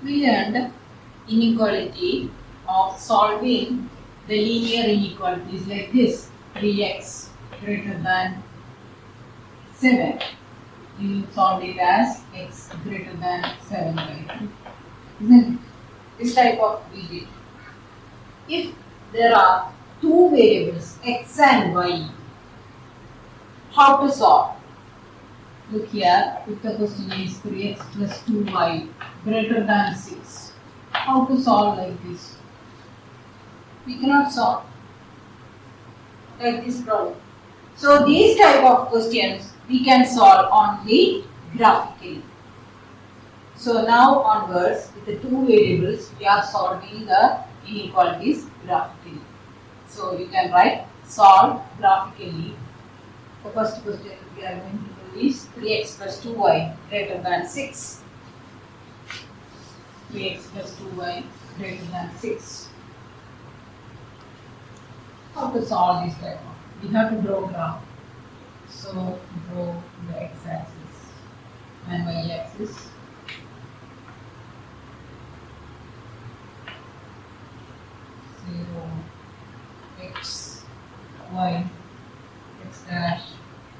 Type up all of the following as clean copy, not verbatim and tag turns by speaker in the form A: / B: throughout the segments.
A: We learned inequality of solving the linear inequalities like this: 3x greater than 7. You solve it as x greater than 7 by 2. Isn't it? This type of we did. If there are two variables x and y, how to solve? Look here, if the question is 3x plus 2y greater than 6, how to solve like this? We cannot solve like this problem. So these type of questions we can solve only graphically. So now onwards, with the two variables, we are solving the inequalities graphically. So you can write solve graphically. The first question we are going to do is 3x plus 2y greater than 6. 3x plus 2y greater than 6. How to solve this type of? We have to draw graph. So draw the x-axis and y-axis. X, y, x dash,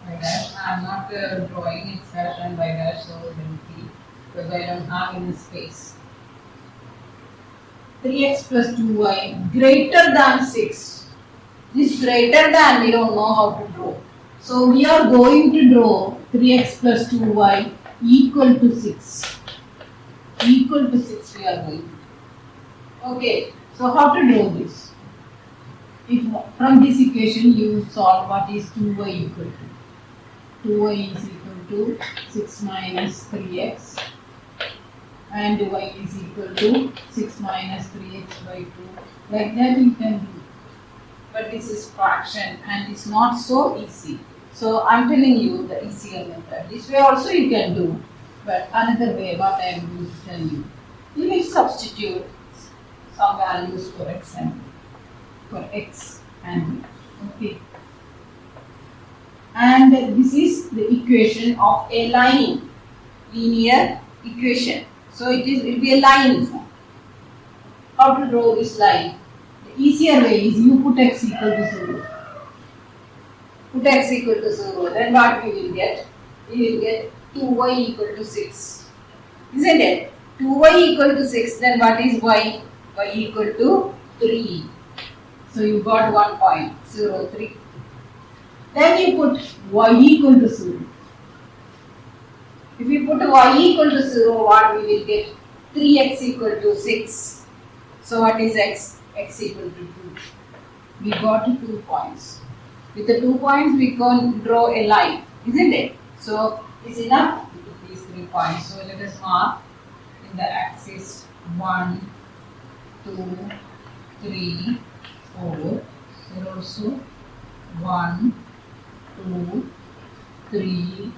A: y dash. I am not drawing x dash and y dash so lengthy because I don't have any space. 3x plus 2y greater than 6. This greater than we don't know how to draw. So we are going to draw 3x plus 2y equal to 6. Equal to 6 we are going to do. Okay, so how to draw this? If from this equation you solve what is 2y equal to. 2y is equal to 6 minus 3x and y is equal to 6 minus 3x by 2. Like that you can do. But this is fraction and it's not so easy. So I am telling you the easier method. This way also you can do. But another way what I am going to tell you. You will substitute some values for x and y. For x and y. Okay. And this is the equation of a line. Linear equation. So it will be a line form. How to draw this line? The easier way is you put x equal to 0. Put x equal to 0. Then what we will get? We will get 2y equal to 6. Isn't it? 2y equal to 6. Then what is y? Y equal to 3. So you got 1 point, 0, 3. Then you put y equal to 0. If you put y equal to 0, what we will get? 3x equal to 6. So what is x? X equal to 2. We got 2 points. With the 2 points, we can draw a line, isn't it? So it's enough to put these 3 points. So let us mark in the axis 1, 2, 3, 4. Here also 1, 2, 3,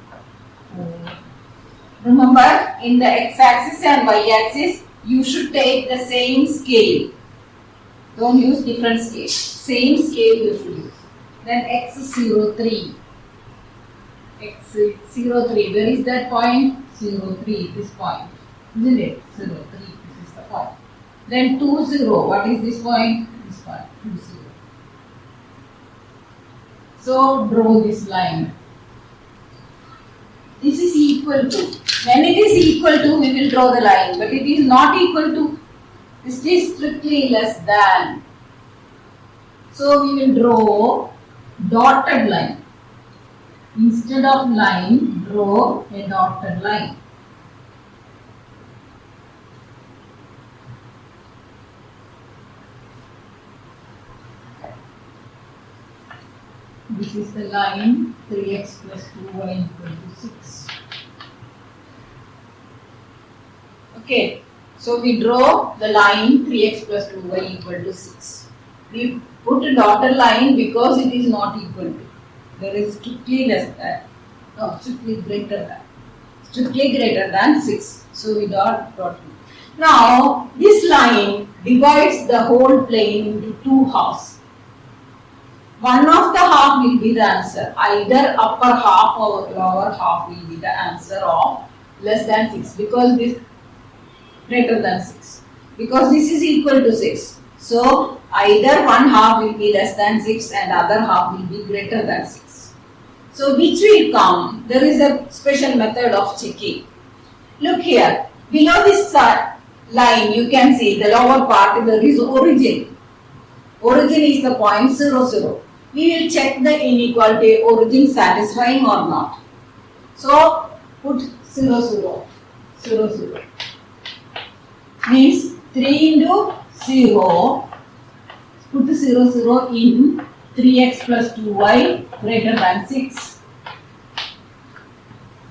A: 4. Remember, in the x-axis and y-axis, you should take the same scale. Don't use different scale. Same scale you should use. Then x is 0, 3. X is 0, 3. Where is that point? 0, 3. This point. Isn't it? 0, 3. This is the point. Then 2, 0. What is this point? This point. 2, 0. So draw this line. This is equal to. When it is equal to, we will draw the line. But it is not equal to. This is strictly less than. So we will draw dotted line. Instead of line, draw a dotted line. This is the line 3x plus 2y equal to 6. Okay, so we draw the line 3x plus 2y equal to 6. We put a dotted line because it is not equal to. There is strictly less than. No, strictly greater than. Strictly greater than 6. So we dot. Now, this line divides the whole plane into two halves. One of the half will be the answer. Either upper half or lower half will be the answer of less than 6. Because this greater than 6 because this is equal to 6. So either one half will be less than 6 and other half will be greater than 6. So which will come? There is a special method of checking. Look here, below this line you can see the lower part there is origin. Origin is the point 0, 0. We will check the inequality origin satisfying or not. So put 0, 0, 0, 0. Means 3 into 0. Put 0, 0 in 3x plus 2y greater than 6.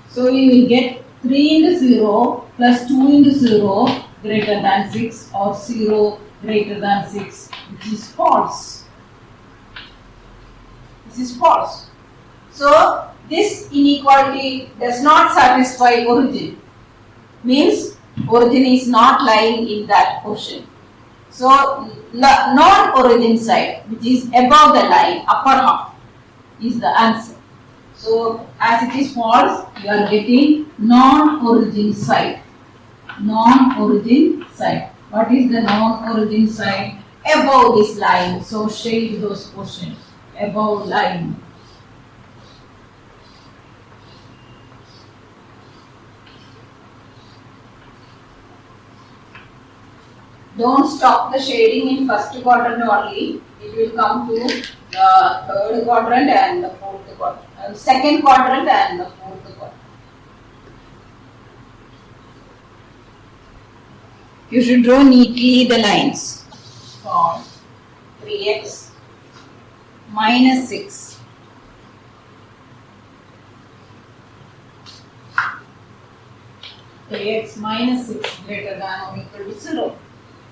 A: So you will get 3 into 0 plus 2 into 0 greater than 6 or 0 greater than 6, which is false. This is false. So this inequality does not satisfy origin. Means origin is not lying in that portion. So non-origin side, which is above the line, upper half, is the answer. So as it is false, you are getting non-origin side. Non-origin side. What is the non-origin side? Above this line. So shade those portions. Above line. Don't stop the shading in first quadrant only. It will come to the third quadrant and the fourth quadrant, second quadrant and the fourth quadrant. You should draw neatly the lines. For 3x minus 6 3x minus 6 greater than or equal to 0.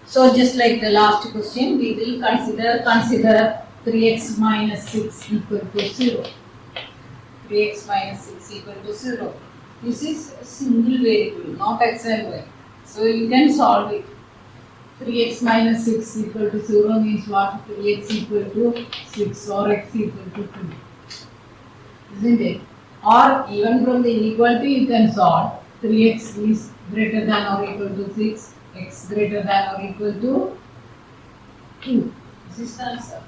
A: So just like the last question, we will consider 3x minus 6 equal to 0. 3x minus 6 equal to 0. This is a single variable, not x and y. So you can solve it. 3x minus 6 equal to 0 means what? 3x equal to 6 or x equal to 2. Isn't it? Or even from the inequality you can solve. 3x is greater than or equal to 6. X greater than or equal to 2. This is the answer.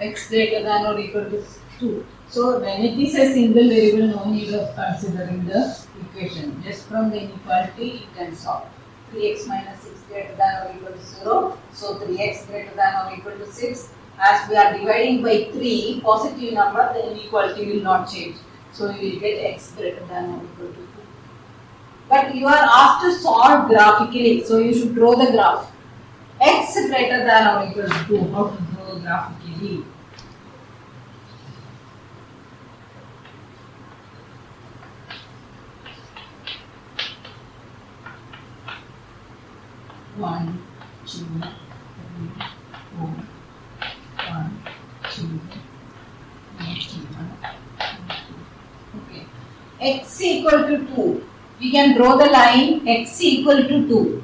A: X greater than or equal to 2. So when it is a single variable, no need of considering the equation. Just from the inequality you can solve. 3x minus 6 greater than or equal to 0. So 3x greater than or equal to 6. As we are dividing by 3 positive number, the inequality will not change. So you will get x greater than or equal to 2. But you are asked to solve graphically, so you should draw the graph. X greater than or equal to 2. How to draw graphically? One, two, 3, 4, 1, 2, okay. X equal to 2. We can draw the line x equal to 2.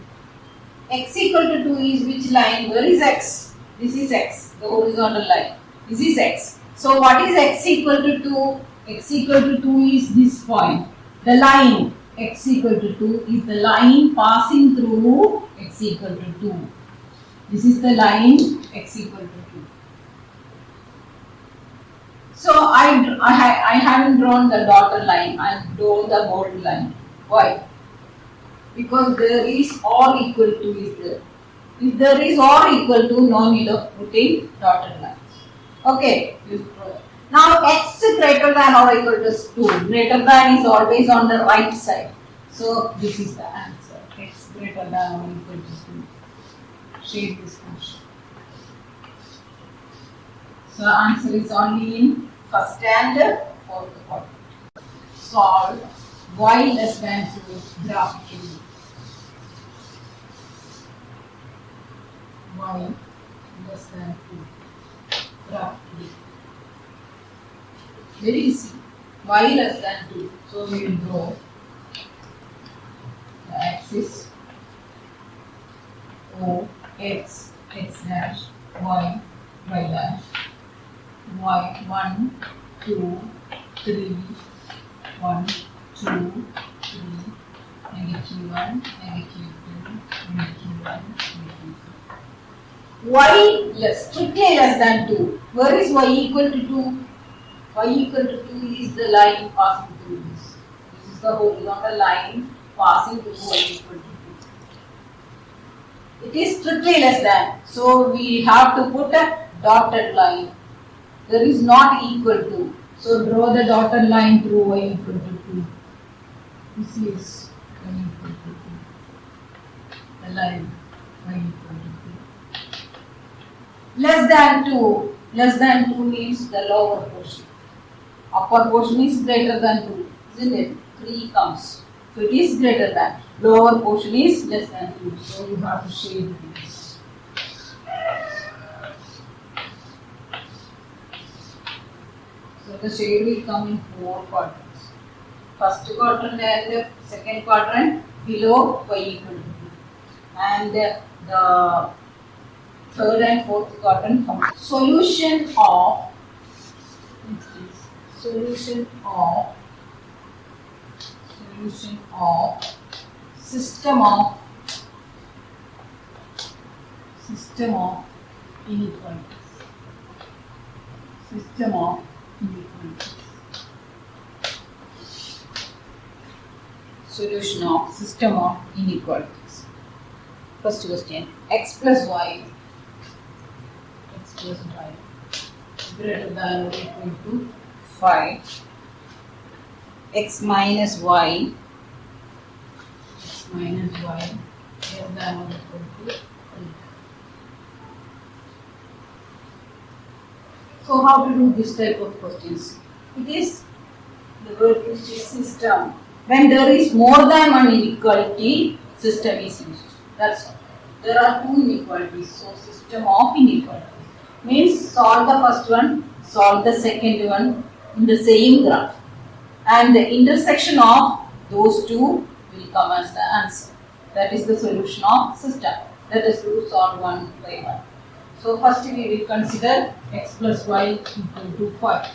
A: X equal to 2 is which line? Where is x? This is x, the horizontal line. This is x. So what is x equal to 2? X equal to 2 is this point. The line x equal to 2 is the line passing through x equal to 2. This is the line x equal to 2. So I haven't drawn the dotted line, I have drawn the bold line. Why? Because there is or equal to is there. If there is or equal to, no need of putting dotted lines. Okay. Now x greater than or equal to 2. Greater than is always on the right side. So this is the answer. X greater than or equal to 2. Shade this function. So answer is only in first and fourth quadrant. Solve y less than 2 graphically. Y less than 2 graphically. Very easy. Y less than 2. So we will draw the axis O x dash, y dash, y 1, 2, 3, 1, 2, 3, negative 1, negative 2, Y strictly less than 2. Where is y equal to 2? Y equal to 2 is the line passing through this. This is the horizontal line passing through y equal to 2. It is strictly less than. So we have to put a dotted line. There is not equal to. So draw the dotted line through y equal to 2. This is y equal to 2. The line y equal to 2. Less than 2. Less than 2 means the lower portion. Upper portion is greater than 2. Isn't it? 3 comes. So it is greater than. Lower portion is less than 2. So you have to shade this. So the shade will come in 4 quadrants. First quadrant and the second quadrant below y equal to 2. And the third and fourth quadrant from solution of system of inequalities. System of inequalities. Solution of system of inequalities. First question: x plus y greater than or equal to 5, x minus y greater than or equal to 3. So how to do this type of questions? It is the word which is system. When there is more than one inequality, system is used. That's all. There are two inequalities, so system of inequalities. Means solve the first one, solve the second one in the same graph, and the intersection of those two will come as the answer. That is the solution of system. Let us do solve one by one. So first we will consider x plus y equal to 5.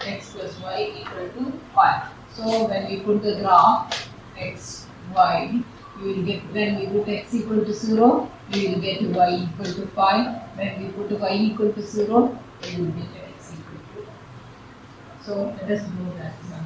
A: X plus y equal to 5. So when we put the graph x, y, we will get, when we put x equal to 0, we will get y equal to 5. When we put y equal to 0, we will get x equal to 5. So let us do that now.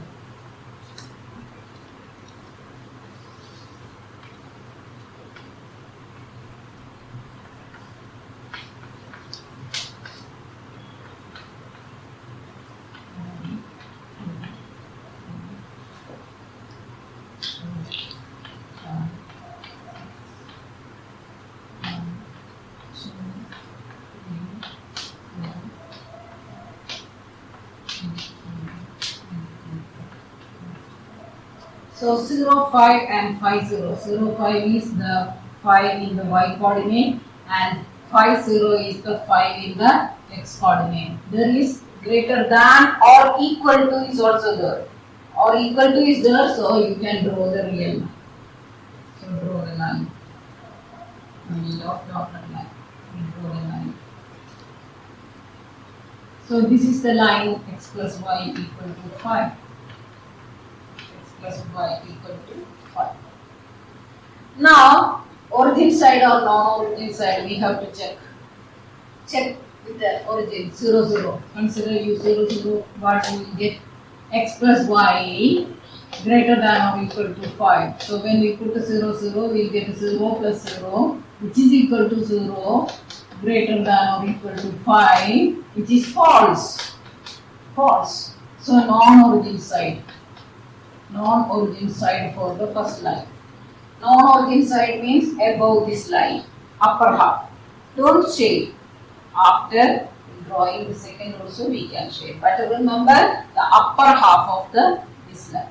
A: So 0, 5 and 5, 0. 0, 5 is the 5 in the y coordinate and 5, 0 is the 5 in the x coordinate. There is greater than or equal to is also there. Or equal to is there, so you can draw the real line. So draw the line. Middle of dotted line. Draw the line. So this is the line x plus y equal to 5. Plus y equal to 5. Now, origin side or non-origin side, we have to check. Check with the origin 0, 0. Consider you 0, 0. What we will get? X plus y greater than or equal to 5. So when we put 0, 0, we will get 0 plus 0, which is equal to 0, greater than or equal to 5, which is false. False. So non-origin side. Non-origin side for the first line. Non-origin side means above this line, upper half. Don't shade. After drawing the second also we can shade. But remember the upper half of this line.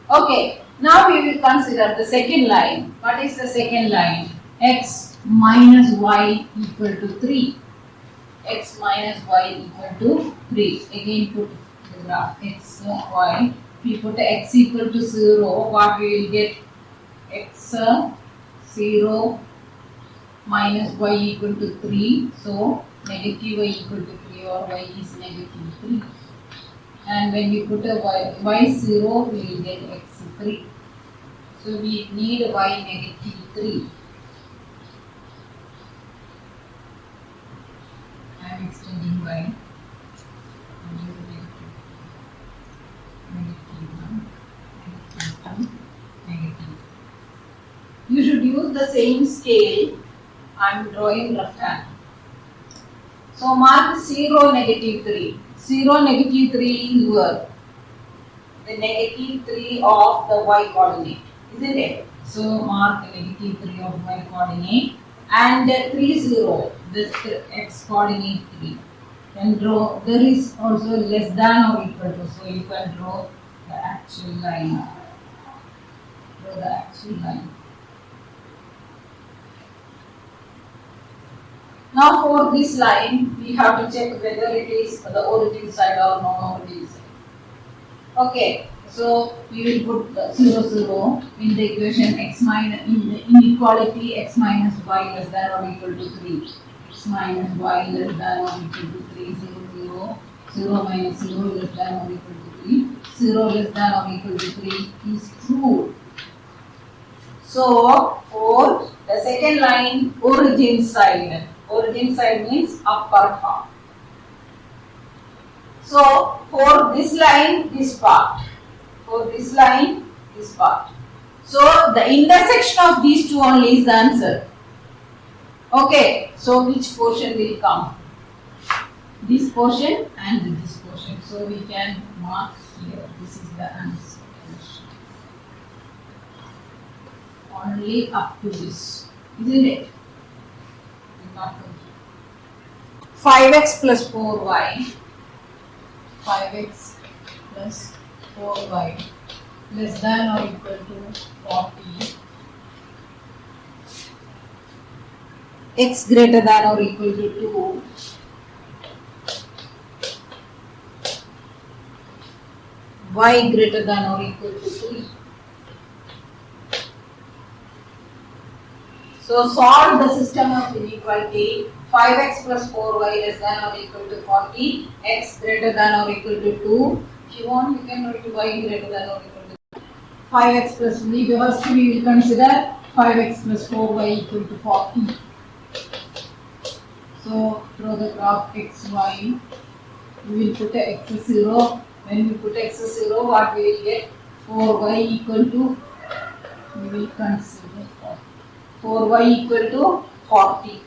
A: Okay, now we will consider the second line. What is the second line? X minus y equal to 3. X minus y equal to 3. Again put the graph x, y. We put x equal to 0, what we will get? X 0 minus y equal to 3. So negative y equal to 3 or y is negative 3. And when we put a y 0, we will get x 3. So we need y negative 3. use the same scale. I am drawing left hand. So mark 0, negative 3. 0, negative 3 is what? The negative 3 of the y coordinate, isn't it? So mark negative 3 of y coordinate and 3, 0, this x coordinate 3. Then draw, there is also less than or equal to, so you can draw the actual line. Draw the actual line. Now for this line, we have to check whether it is the origin side or non-origin side. Okay, so we will put 0, 0 in the equation x minus, in the inequality x minus y less than or equal to 3. X minus y less than or equal to 3, 0, 0, 0 minus 0 less than or equal to 3, 0 less than or equal to 3 is true. So, for the second line, origin side means upper half. So, for this line, this part. For this line, this part. So, the intersection of these two only is the answer. Okay, so which portion will come? This portion and this portion. So, we can mark here. This is the answer. Only up to this, isn't it? 5x plus 4y, 5x plus 4y less than or equal to 40, x greater than or equal to 2, y greater than or equal to 3. So solve the system of inequality. 5x plus 4y less than or equal to 40, x greater than or equal to 2. If you want, you can write y greater than or equal to 5x plus first we will consider 5x plus 4y equal to 40. So draw the graph x, y. We will put x 0. When we put x 0, what we will get? 4y equal to, we will consider 4y equal to 40.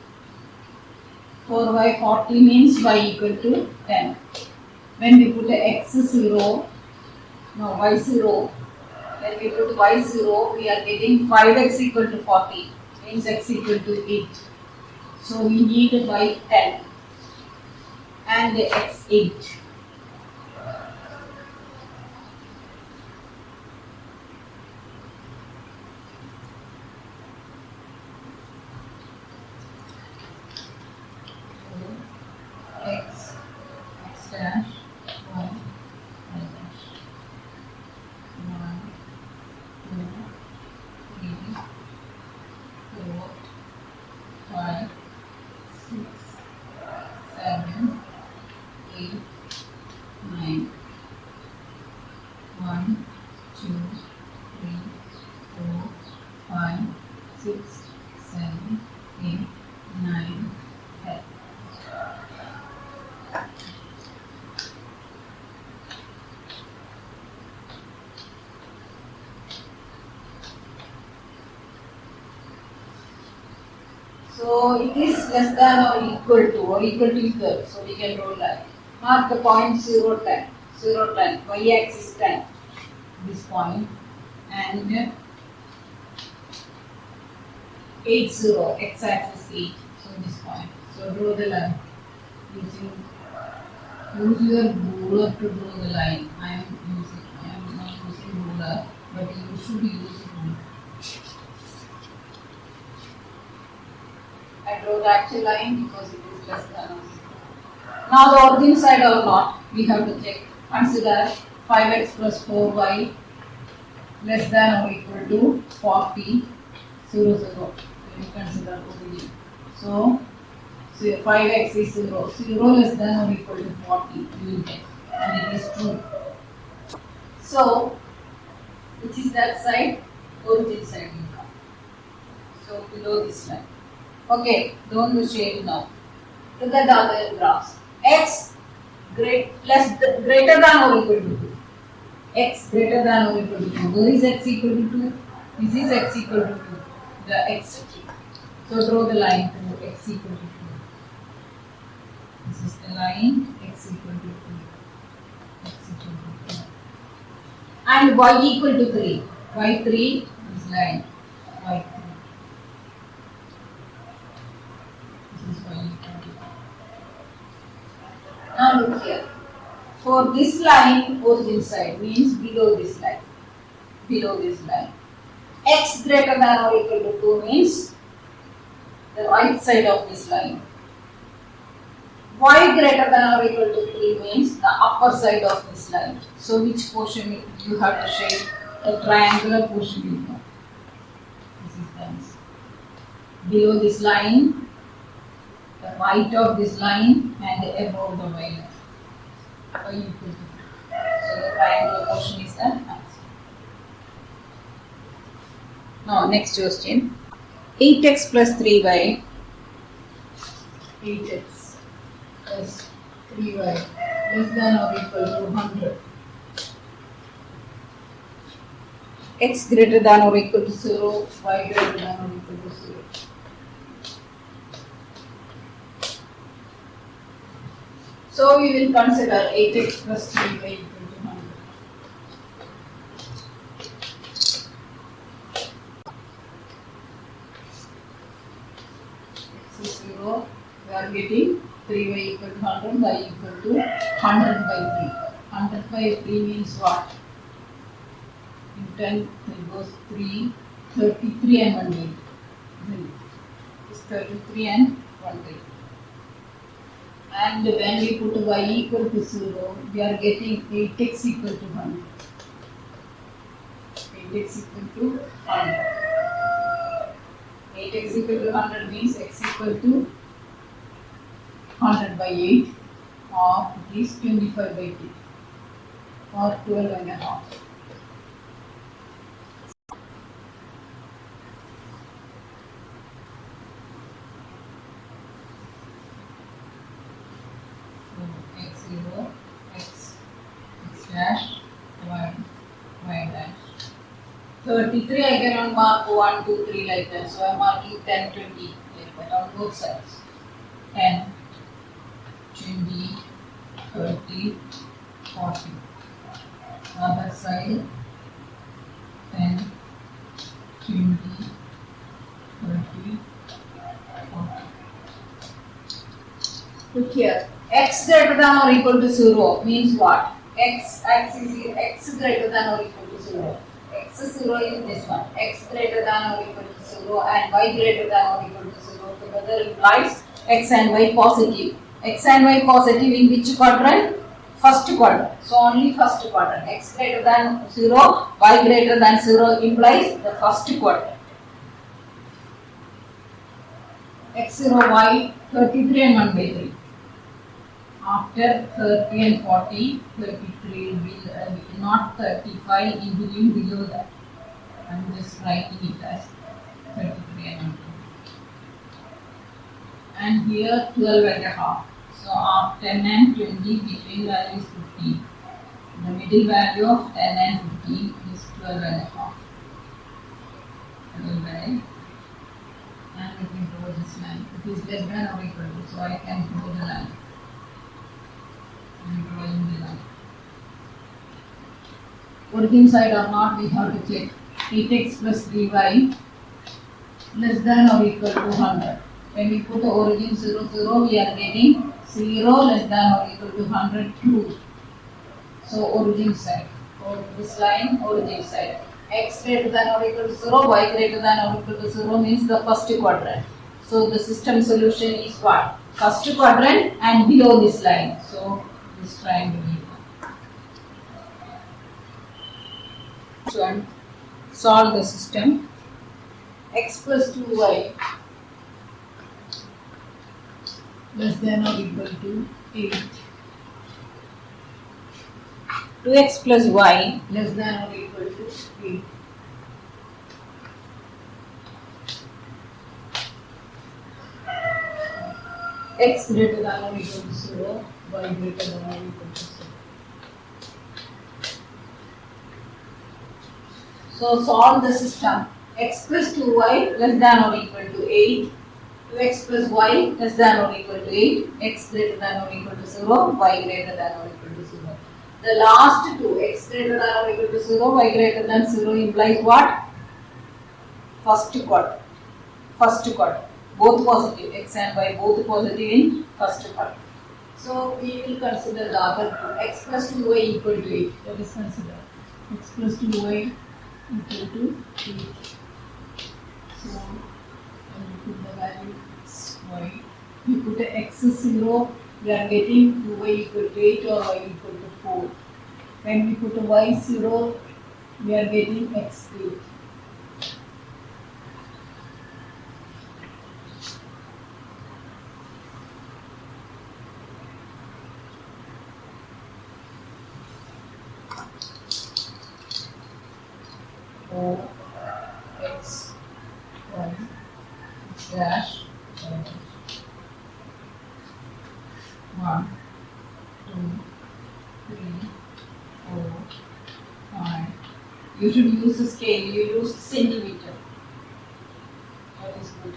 A: 4y 40 means y equal to 10. When we put x 0, no y 0, when we put y 0, we are getting 5x equal to 40, means x equal to 8. So we need y 10 and x 8. X dash, y dash, 1, 2, 3, 4, 5, 6, 7, 8, 9, 1, 2, 3, 4, 5, 6, 7, 8, 9, 10. So it is less than or equal to equal. So we can draw line. Mark the point 0, 10. 0, 10. Y-axis 10. This point. And 8, 0. X-axis 8. So this point. So draw the line. Use your ruler to draw the line. I am not using ruler, but you should use ruler. I draw the actual line because it is less than or equal. Now the origin side or not, we have to check. Consider 5x plus 4y less than or equal to 40, 0, 0. We consider origin. So 5x is 0. 0 less than or equal to 40, we will get. And it is true. So, which is that side? Origin side will come. So below this line. Okay, don't do shade now. Look at the other graphs. X greater than or equal to 2. X greater than or equal to 2. Where is x equal to 2? This is x equal to 2. the x. So draw the line to x equal to 2. This is the line x equal to 2. X equal to 2. And y equal to 3. Y3 is line y3. This is y equal to 3. Now look here. For this line, origin side means below this line. Below this line. X greater than or equal to 2 means the right side of this line. Y greater than or equal to 3 means the upper side of this line. So which portion you have to shape? A triangular portion you know. This is the answer. Below this line, the right of this line and above the y line. Y equal to 3. So the triangular portion is the answer. Now next question. 8x plus 3y. 8x plus 3y less than or equal to 100. X greater than or equal to 0, y greater than or equal to 0. So we will consider 8x plus 3y equal to 100. X is 0, we are getting 3y equal to 100, y equal to 100 by 3. 100 by 3 means what? In 10, 3 goes 3, 33 and 1 by 3. It's 33 and 1 by 3. And when we put y equal to 0, we are getting 8x equal to 100. 8x equal to 100. 8x equal to 100 means x equal to 100 by 8 or it is 25 by 2 or 12 and a half. X0, x dash, y dash. 33 I cannot mark 1, 2, 3 like that. So I am marking 10, 20 like that on both sides. 10, 20, 30, 40. Other side 10, 20, 30, 40. Look here. X greater than or equal to 0 means what? X greater than or equal to 0. X0 is this one. X greater than or equal to 0 and y greater than or equal to 0 together implies x and y positive. X and y positive in which quadrant? First quadrant. So only first quadrant. X greater than 0, y greater than 0 implies the first quadrant. X0, y 33 and 1 by 3. After 30 and 40, 33 will be not 35 in below that. I am just writing it as 33 and 1. And here 12 and a half. So after 10 and 20 between value is 15. The middle value of 10 and 15 is 12 and a half. 12 and let me draw this line. It is less than or equal to, so I can draw the line. I am drawing the line. Origin side or not, we have to check. 8x plus 3y less than or equal to 100. When we put the origin 0, 0, we are getting 0 less than or equal to 100 true. So origin side. For this line, origin side. X greater than or equal to 0, y greater than or equal to 0 means the first quadrant. So the system solution is what? First quadrant and below this line. So this triangle. So solve the system. X plus 2y less than or equal to 8. 2x plus y less than or equal to 8. X greater than or equal to 0, y greater than or equal to 0. So solve the system. x plus 2y less than or equal to 8, 2x plus y less than or equal to 8, x greater than or equal to 0, y greater than or equal to 0. The last two, x greater than or equal to 0, y greater than 0 implies what? First quadrant. First quadrant. Both positive, x and y both positive in first quadrant. So we will consider the other two, x plus 2y equal to 8. Let us consider x plus 2y equal to 8. So when we put the value y, we put a x is 0, we are getting 2y equal to 8 or y equal to 4. When we put a y 0, we are getting x 8. O x y dash 1, 2, 3, 4, 5. You should use the scale. You use centimeter. That is good.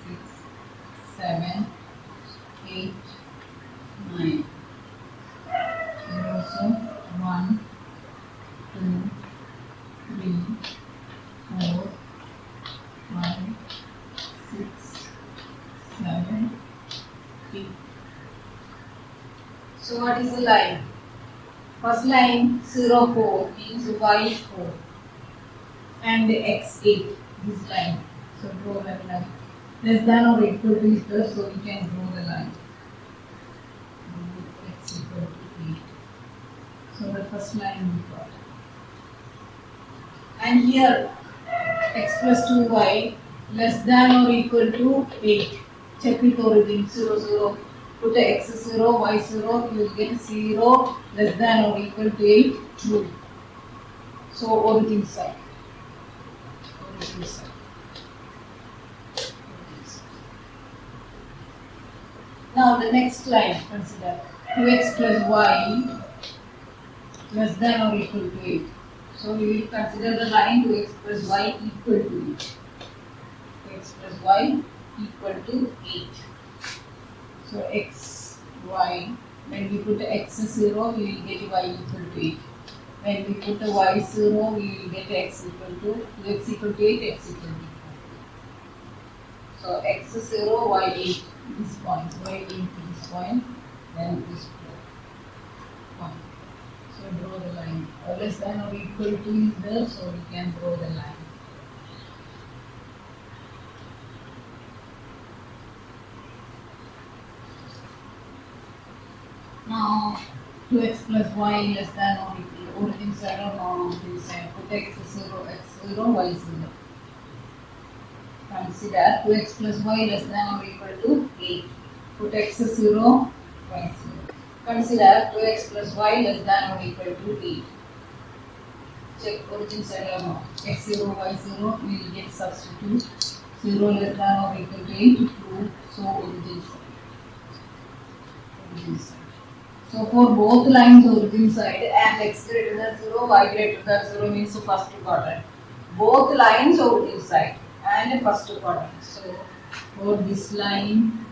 A: 6, 7, 8, 9. Here also 1, 2, 3, 4, 5, 6, 7, 8. So what is the line? First line 0, 4 means y 4 and x 8, this line. So draw that line. Less than or equal to is there, so we can draw the line. X equal to 8. So the first line we got. And here x plus 2y less than or equal to 8. Check with origin 0, 0. Put the x 0, y 0, you will get 0 less than or equal to 8, true. So origin side. Origin side. Now the next line, consider 2x plus y less than or equal to 8. So we will consider the line 2x plus y equal to 8. 2x plus y equal to 8. So x, y, when we put x 0, we will get y equal to 8. When we put a y 0, we will get x equal to 2x equal to 8, x equal to 4. So x 0, y 8, this point, y 8 to this point, then this point. So draw the line. Less than or equal to is there, so we can draw the line. Now 2x plus y less than or equal to origin side or non-origin side. Put x 0, y 0. Consider 2x plus y less than or equal to 8. Put x 0, y 0. Consider 2x plus y less than or equal to 8. Check origin side or not. X 0, y 0, we will get substitute. 0 less than or equal to 8, true. So origin side. Origin side. So for both lines origin side and x greater than 0, y greater than 0 means the first quadrant. Both lines origin side and first quadrant. So for this line